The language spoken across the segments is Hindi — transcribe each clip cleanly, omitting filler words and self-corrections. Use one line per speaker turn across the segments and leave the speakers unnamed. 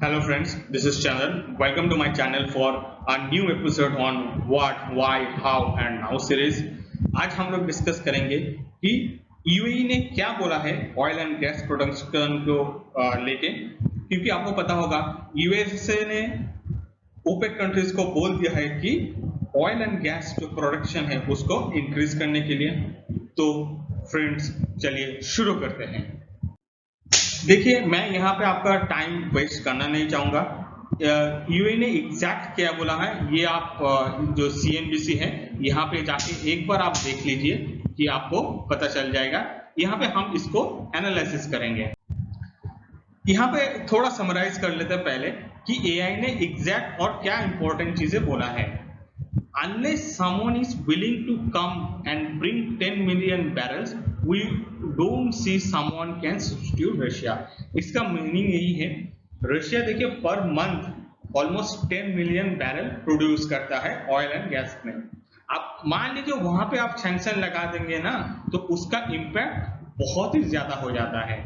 Hello friends, this is Chandan. Welcome to my channel for a new episode on what, why, how and now series. आज हम लोग डिस्कस करेंगे कि यूएई ने क्या बोला है ऑयल एंड गैस प्रोडक्शन को लेके, क्योंकि आपको पता होगा यूएसए ने ओपेक कंट्रीज को बोल दिया है कि ऑयल एंड गैस जो प्रोडक्शन है उसको इंक्रीज करने के लिए। तो फ्रेंड्स चलिए शुरू करते हैं। देखिए, मैं यहाँ पे आपका टाइम वेस्ट करना नहीं चाहूँगा। यूएई ने एग्जैक्ट क्या बोला है ये आप जो सीएनबीसी है यहाँ पे जाके एक बार आप देख लीजिए कि आपको पता चल जाएगा। यहाँ पे हम इसको एनालिसिस करेंगे। यहाँ पे थोड़ा समराइज कर लेते हैं पहले कि एआई ने एग्जैक्ट और क्या इंपॉर्टेंट चीजें बोला है। Unless someone is willing to come and bring 10 million barrels, we don't see someone can substitute Russia. इसका मीनिंग यही है, रशिया देखिए per month almost 10 million barrel produce करता है ऑयल एंड गैस में। आप मान लीजिए वहां पे आप सैंक्शन लगा देंगे ना तो उसका इम्पैक्ट बहुत ही ज्यादा हो जाता है।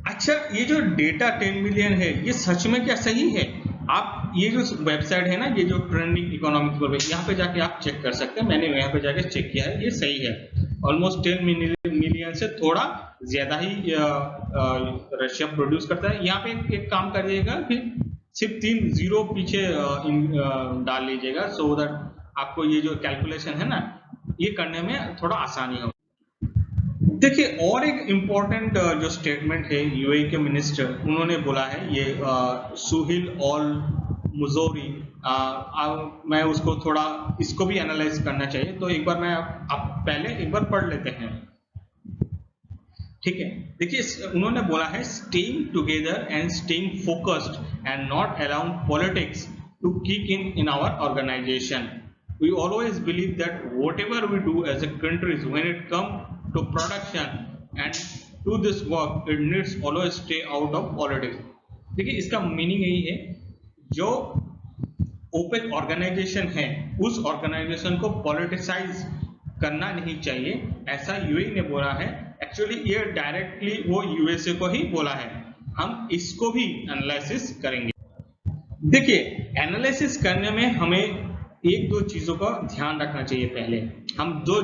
अच्छा, ये जो डेटा 10 मिलियन है ये सच में क्या सही है? आप ये जो वेबसाइट है ना, ये जो ट्रेंडिंग इकोनॉमिक्स पर यहाँ पे जाके आप चेक कर सकते हैं। मैंने यहाँ पे जाके चेक किया है, ये सही है। ऑलमोस्ट 10 मिलियन से थोड़ा ज्यादा ही रशिया प्रोड्यूस करता है। यहाँ पे एक काम करिएगा कि सिर्फ 3 जीरो पीछे डाल लीजिएगा, सो दैट आपको ये जो कैलकुलेशन है ना ये करने में थोड़ा आसानी हो। देखिए, और एक इम्पोर्टेंट जो स्टेटमेंट है यूएई के मिनिस्टर उन्होंने बोला है, ये सुहिल ऑल मुजोरी, मैं उसको थोड़ा इसको भी एनालाइज करना चाहिए, तो एक बार मैं आप पहले एक बार पढ़ लेते हैं, ठीक है। देखिए, उन्होंने बोला है staying together and staying focused and not allowing politics to kick in our organisation. We always believe that whatever we do as a countries, when it comes to production and to this work, it needs always stay out of politics. देखिए, इसका मीनिंग यही है, जो ओपेक ऑर्गेनाइजेशन है उस ऑर्गेनाइजेशन को पॉलिटिसाइज करना नहीं चाहिए, ऐसा यूएई ने बोला है। एक्चुअली ये डायरेक्टली वो यूएसए को ही बोला है। हम इसको भी एनालिसिस करेंगे। देखिए, एनालिसिस करने में हमें एक दो चीजों का ध्यान रखना चाहिए। पहले हम जो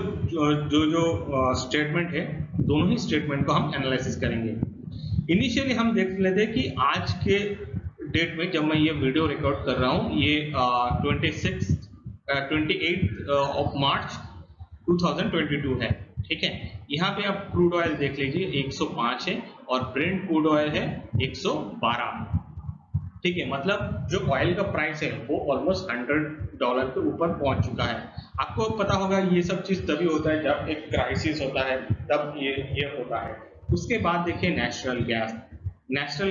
स्टेटमेंट है दोनों ही स्टेटमेंट को हम एनालिसिस करेंगे। इनिशियली हम देख लेते हैं कि आज के डेट में जब मैं ये वीडियो रिकॉर्ड कर रहा हूँ, ये 28 ऑफ मार्च 2022 है, ठीक है। यहाँ पे आप क्रूड ऑयल देख लीजिए 105 है और ब्रेंट क्रूड ऑयल है 112, ठीक है। मतलब जो ऑयल का प्राइस है वो ऑलमोस्ट $100 के ऊपर पहुंच चुका है। आपको पता होगा ये सब चीज तभी होता है जब एक क्राइसिस होता है, तब ये होता है। उसके बाद देखिए नेचुरल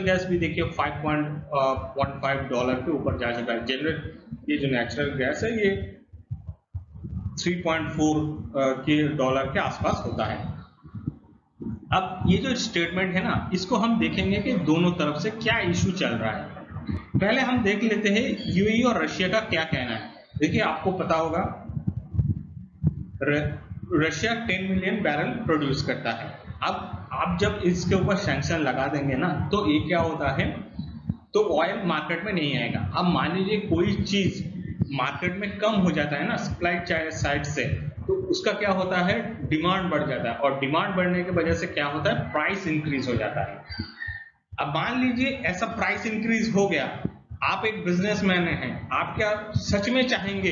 गैस भी देखिए $5.15 के ऊपर जा चुका है। जनरल ये जो नेचुरल गैस है ये $3.4 के आसपास होता है। अब ये जो स्टेटमेंट है ना, इसको हम देखेंगे कि दोनों तरफ से क्या इशू चल रहा है। पहले हम देख लेते हैं यूएई और रशिया का क्या कहना है। देखिए, आपको पता होगा रशिया 10 मिलियन बैरल प्रोड्यूस करता है। अब आप जब इसके ऊपर सैंक्शन लगा देंगे ना तो ये क्या होता है, तो ऑयल मार्केट में नहीं आएगा। अब मान लीजिए कोई चीज मार्केट में कम हो जाता है ना सप्लाई साइड से, तो उसका क्या होता है, डिमांड बढ़ जाता है, और डिमांड बढ़ने की वजह से क्या होता है, प्राइस इंक्रीज हो जाता है। अब मान लीजिए ऐसा प्राइस इंक्रीज हो गया, आप एक बिजनेसमैन हैं, आप क्या सच में चाहेंगे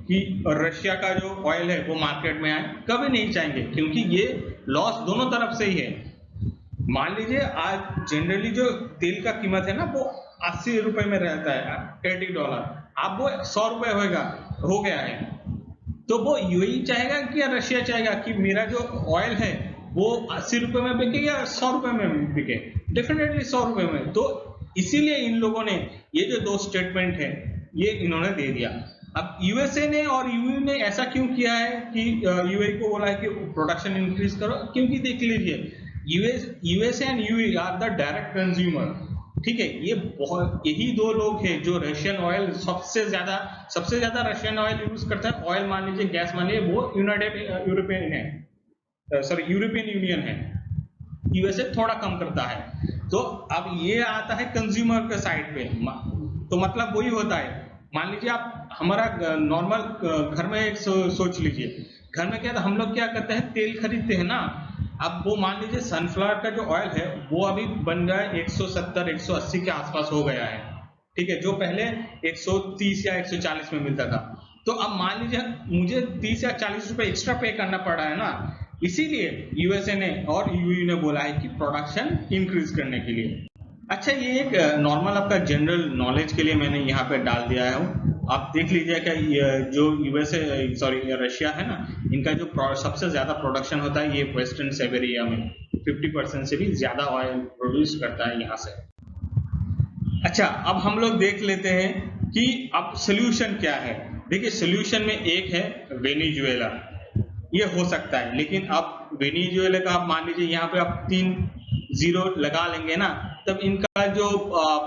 कि रशिया का जो ऑयल है वो मार्केट में आए? कभी नहीं चाहेंगे, क्योंकि ये लॉस दोनों तरफ से ही है। मान लीजिए आज जनरली जो तेल का कीमत है ना वो 80 रुपए में रहता है, $80, अब वो 100 रुपए हो गया है, तो वो यूएई चाहेगा कि या रशिया चाहेगा कि मेरा जो ऑयल है वो 80 रुपए में बिके या 100 रुपए में बिके? डेफिनेटली 100 रुपए में। तो इसीलिए इन लोगों ने ये जो दो स्टेटमेंट है ये इन्होंने दे दिया। अब यूएसए ने और यूयू ने ऐसा क्यों किया है कि यूएई को बोला है कि प्रोडक्शन इंक्रीज करो? क्योंकि देख लीजिए USA and UAE are the direct consumer, ठीक है। ये बहुत यही दो लोग हैं जो रशियन ऑयल सबसे ज्यादा रशियन ऑयल यूज करता है। ऑयल मान लीजिए, गैस मान लीजिए, वो यूरोपियन यूनियन है। यूएसए थोड़ा कम करता है। तो अब ये आता है कंज्यूमर के साइड पे, तो मतलब वही होता है, मान लीजिए आप हमारा नॉर्मल घर में एक सोच लीजिए, घर में क्या था, हम लोग क्या करते हैं, तेल खरीदते हैं ना। अब वो मान लीजिए सनफ्लावर का जो ऑयल है वो अभी बन गया है 170 180 के आसपास हो गया है, ठीक है, जो पहले 130 या 140 में मिलता था। तो अब मान लीजिए मुझे 30 या 40 रुपए एक्स्ट्रा पे करना पड़ रहा है ना, इसीलिए यूएसए ने और यूयू ने बोला है कि प्रोडक्शन इंक्रीज करने के लिए। अच्छा, ये एक नॉर्मल आपका जनरल नॉलेज के लिए मैंने यहाँ पे डाल दिया है, आप देख लीजिएगा। जो यूएसए सॉरी रशिया है ना, इनका जो सबसे ज्यादा प्रोडक्शन होता है ये वेस्टर्न साइबेरिया में, 50% से भी ज्यादा ऑयल प्रोड्यूस करता है यहाँ से। अच्छा, अब हम लोग देख लेते हैं कि अब सोल्यूशन क्या है। देखिए, सोल्यूशन में एक है वेनेजुएला, ये हो सकता है, लेकिन अब वेनेजुएला का आप मान लीजिए यहाँ पे आप 3 जीरो लगा लेंगे ना, तब इनका जो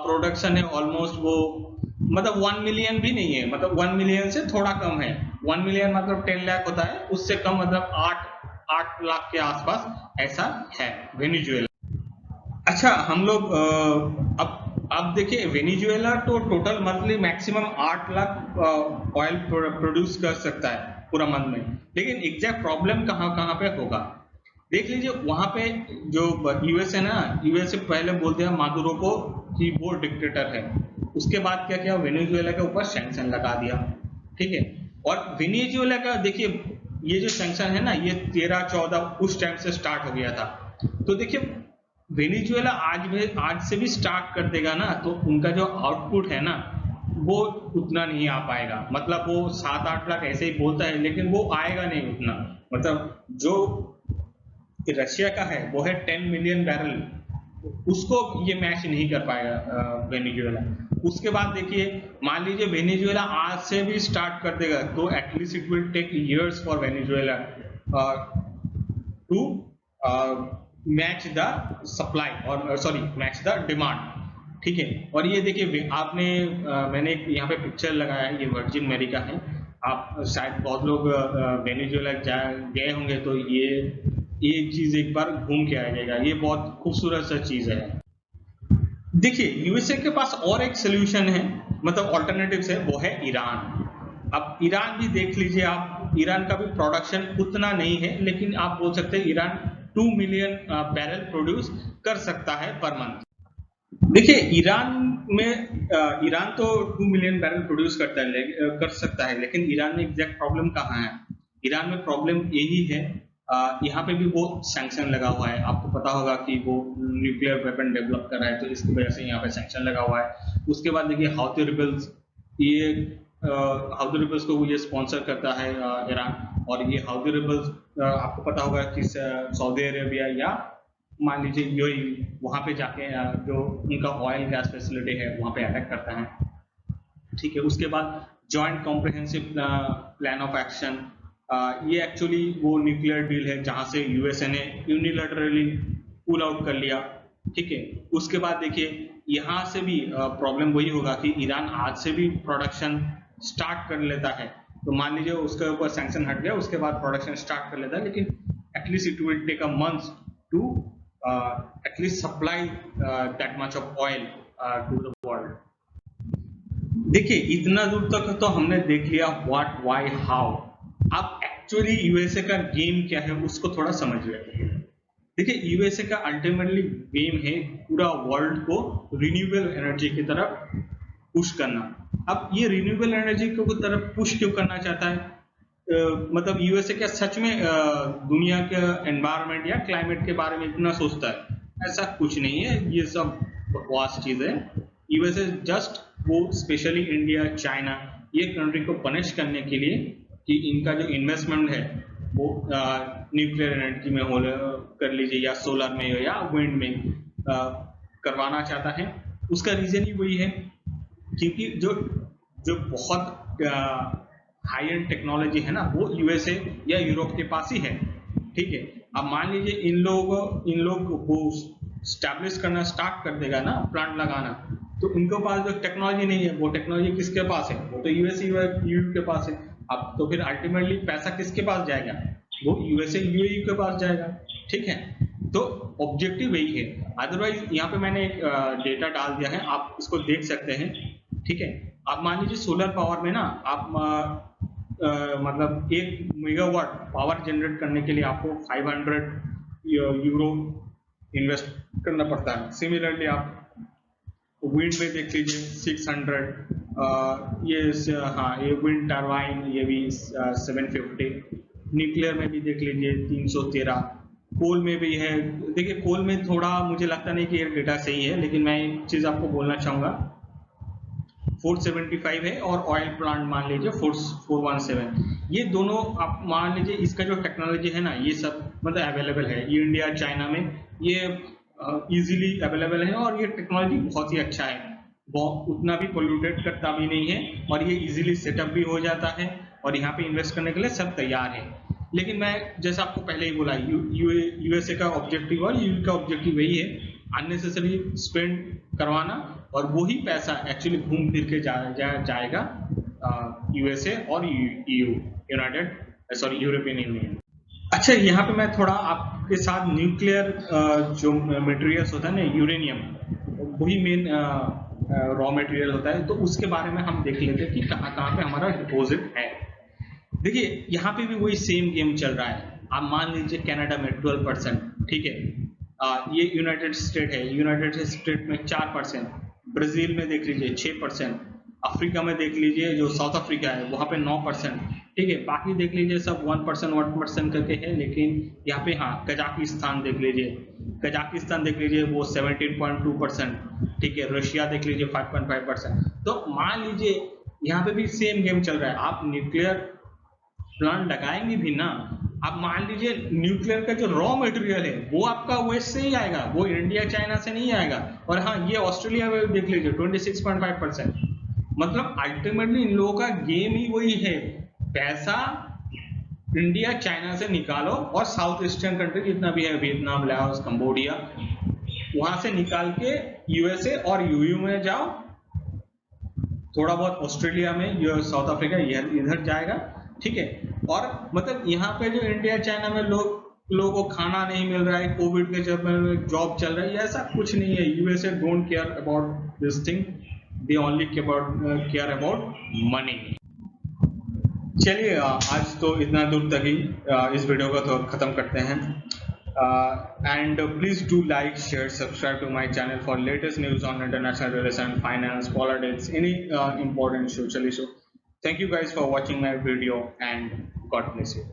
प्रोडक्शन है ऑलमोस्ट वो मतलब 1 मिलियन भी नहीं है, मतलब 1 मिलियन से थोड़ा कम है। 1 मिलियन मतलब 10 लाख होता है, उससे कम मतलब 8 लाख के आसपास ऐसा है वेनेजुएला। अच्छा, हम लोग अब देखिए, वेनेजुएला तो total monthly maximum 8 lakh oil produce कर सकता है पूरा मंथ में, लेकिन एग्जैक्ट प्रॉब्लम कहाँ कहाँ पे होगा देख लीजिए। वहां पे जो यूएस है ना, यूएस पहले बोलते हैं मादुरो को कि वो डिक्टेटर है, उसके बाद क्या किया, वेनेजुएला के ऊपर सैंक्शन लगा दिया, ठीक है। और वेनेजुएला का देखिए, ये जो सैंक्शन है ना, ये 13-14 उस टाइम से स्टार्ट हो गया था। तो देखिए, वेनेजुएला आज से भी स्टार्ट कर देगा ना, तो उनका जो आउटपुट है ना वो उतना नहीं आ पाएगा, मतलब वो 7-8 लाख ऐसे ही बोलता है, लेकिन वो आएगा नहीं उतना, मतलब जो रशिया का है वो है 10 मिलियन बैरल, उसको ये मैच नहीं कर पाएगा वेनेजुएला। उसके बाद देखिए, मान लीजिए वेनेजुएला आज से भी स्टार्ट कर देगा, तो at least it will take years for Venezuela to match the supply और सॉरी मैच द डिमांड, ठीक है। और ये देखिए, आपने मैंने यहाँ पे पिक्चर लगाया है, ये वर्जिन अमेरिका है, आप शायद बहुत लोग वेनेजुएला गए होंगे, तो ये चीज एक बार घूम के आ जाएगा, ये बहुत खूबसूरत सा चीज है। देखिए, यूएसए के पास और एक सोल्यूशन है, मतलब ऑल्टरनेटिव्स है, वो है ईरान। अब ईरान भी देख लीजिए आप, ईरान का भी प्रोडक्शन उतना नहीं है, लेकिन आप बोल सकते हैं ईरान 2 मिलियन बैरल प्रोड्यूस कर सकता है पर मंथ। देखिए, ईरान तो 2 मिलियन बैरल प्रोड्यूस कर सकता है, लेकिन ईरान में एग्जैक्ट प्रॉब्लम कहाँ है, ईरान में प्रॉब्लम यही है, यहाँ पे भी वो सैंक्शन लगा हुआ है, आपको पता होगा कि वो न्यूक्लियर वेपन डेवलप कर रहा है, तो इसकी वजह से यहाँ पे सैंक्शन लगा हुआ है। उसके बाद देखिए हाउथी रिबल्स, ये हाउथी रिबल्स को ये स्पॉन्सर करता है ईरान, और ये हाउथी रिबल्स आपको पता होगा कि सऊदी अरेबिया या मान लीजिए यूएई वहां पे जाके जो उनका ऑयल गैस फैसिलिटी है वहां पे अटैक करता है, ठीक है। उसके बाद joint comprehensive plan of action, ये एक्चुअली वो न्यूक्लियर डील है जहां से यूएसए ने यूनिलैटरली पुल आउट कर लिया, ठीक है। उसके बाद देखिए, यहाँ से भी प्रॉब्लम वही होगा कि ईरान आज से भी प्रोडक्शन स्टार्ट कर लेता है, तो मान लीजिए उसके ऊपर सैंक्शन हट गया, उसके बाद प्रोडक्शन स्टार्ट कर लेता है, लेकिन at least it will take a month to at least supply that much of oil to the world. देखिए, इतना दूर तक तो हमने देख लिया व्हाट व्हाई हाउ, अब एक्चुअली यूएसए का गेम क्या है उसको थोड़ा समझ लेते हैं। देखिए, यूएसए का अल्टीमेटली गेम है पूरा वर्ल्ड को रिन्यूएबल एनर्जी की तरफ पुश करना। अब ये रिन्यूएबल एनर्जी की तरफ पुश क्यों करना चाहता है, मतलब यूएसए क्या सच में दुनिया के एनवायरनमेंट या क्लाइमेट के बारे में इतना सोचता है? ऐसा कुछ नहीं है, ये सब बकवास चीज है। यूएसए जस्ट वो स्पेशली इंडिया, चाइना, ये कंट्री को पनिश करने के लिए कि इनका जो इन्वेस्टमेंट है वो न्यूक्लियर एनर्जी में हो कर लीजिए या सोलर में या विंड में करवाना चाहता है। उसका रीजन ही वही है क्योंकि जो जो बहुत हाई एंड टेक्नोलॉजी है ना वो यूएसए या यूरोप के पास ही है, ठीक है। अब मान लीजिए इन लोग को स्टैब्लिश करना स्टार्ट कर देगा ना, प्लांट लगाना, तो इनके पास जो टेक्नोलॉजी नहीं है वो टेक्नोलॉजी किसके पास है, वो तो यूएसए यूयू के पास है। अब तो फिर अल्टीमेटली पैसा किसके पास जाएगा, वो यूएसए यूएई के पास जाएगा, ठीक है। तो ऑब्जेक्टिव वही है। अदरवाइज यहाँ पे मैंने एक डेटा डाल दिया है, आप इसको देख सकते हैं। ठीक है, आप मान लीजिए सोलर पावर में ना आप मतलब 1 मेगावाट पावर जनरेट करने के लिए आपको 500 यूरो इन्वेस्ट करना पड़ता है। सिमिलरली आप विंड में देख लीजिए 600, हाँ ये विंड टरबाइन ये भी 750, न्यूक्लियर में भी देख लीजिए 313, कोल में भी है। देखिए कोल में थोड़ा मुझे लगता नहीं कि ये डेटा सही है, लेकिन मैं एक चीज आपको बोलना चाहूंगा, 475 है और ऑयल प्लांट मान लीजिए 417। ये दोनों आप मान लीजिए इसका जो टेक्नोलॉजी है ना, ये सब मतलब अवेलेबल है, ये इंडिया चाइना में ये इजीली अवेलेबल है, और ये टेक्नोलॉजी बहुत ही अच्छा है, बहुत उतना भी पोल्यूटेड करता भी नहीं है, और ये इजीली सेटअप भी हो जाता है, और यहाँ पे इन्वेस्ट करने के लिए सब तैयार है। लेकिन मैं जैसा आपको पहले ही बोला, यूएसए का ऑब्जेक्टिव और यूए का ऑब्जेक्टिव वही है, अननेसेसरी स्पेंड करवाना, और वही पैसा एक्चुअली घूम फिर के जाएगा यूएसए और यूरोपियन यूनियन। अच्छा, यहाँ पे मैं थोड़ा आपके साथ न्यूक्लियर जो मटेरियल्स होता है ना, यूरेनियम, वही मेन रॉ मटेरियल होता है, तो उसके बारे में हम देख लेते हैं कि कहाँ कहाँ पे हमारा डिपॉजिट है। देखिए यहाँ पे भी वही सेम गेम चल रहा है। आप मान लीजिए कनाडा में 12%, ठीक है, ये यूनाइटेड स्टेट है, यूनाइटेड स्टेट में 4%, ब्राजील में देख लीजिए 6%, अफ्रीका में देख लीजिए जो साउथ अफ्रीका है वहाँ पे 9%, ठीक है, बाकी देख लीजिए सब 1% करके है। लेकिन यहाँ पे हाँ कजाकिस्तान देख लीजिए वो 17.2%, ठीक है, रशिया देख लीजिए 5.5%। तो मान लीजिए यहाँ पे भी सेम गेम चल रहा है। आप न्यूक्लियर प्लांट लगाएंगे भी ना, आप मान लीजिए न्यूक्लियर का जो रॉ मटेरियल है वो आपका वेस्ट से ही आएगा, वो इंडिया चाइना से नहीं आएगा। और हाँ ये ऑस्ट्रेलिया में देख लीजिए 26.5%। मतलब अल्टीमेटली इन लोगों का गेम ही वही है, पैसा इंडिया चाइना से निकालो और साउथ ईस्टर्न कंट्री जितना भी है, वियतनाम, लाओस, कंबोडिया, वहां से निकाल के यूएसए और यूयू में जाओ, थोड़ा बहुत ऑस्ट्रेलिया में, साउथ अफ्रीका इधर जाएगा, ठीक है। और मतलब यहाँ पे जो इंडिया चाइना में लोगों को खाना नहीं मिल रहा है, कोविड के जब जॉब चल रहा है, ऐसा कुछ नहीं है। USA don't care about this thing, they only care about money. चलिए आज तो इतना दूर तक ही इस वीडियो को तो खत्म करते हैं। And please do like, share, subscribe to my channel for latest news on international relations, finance, politics, any important social issue. Thank you guys for watching my video, and God bless you.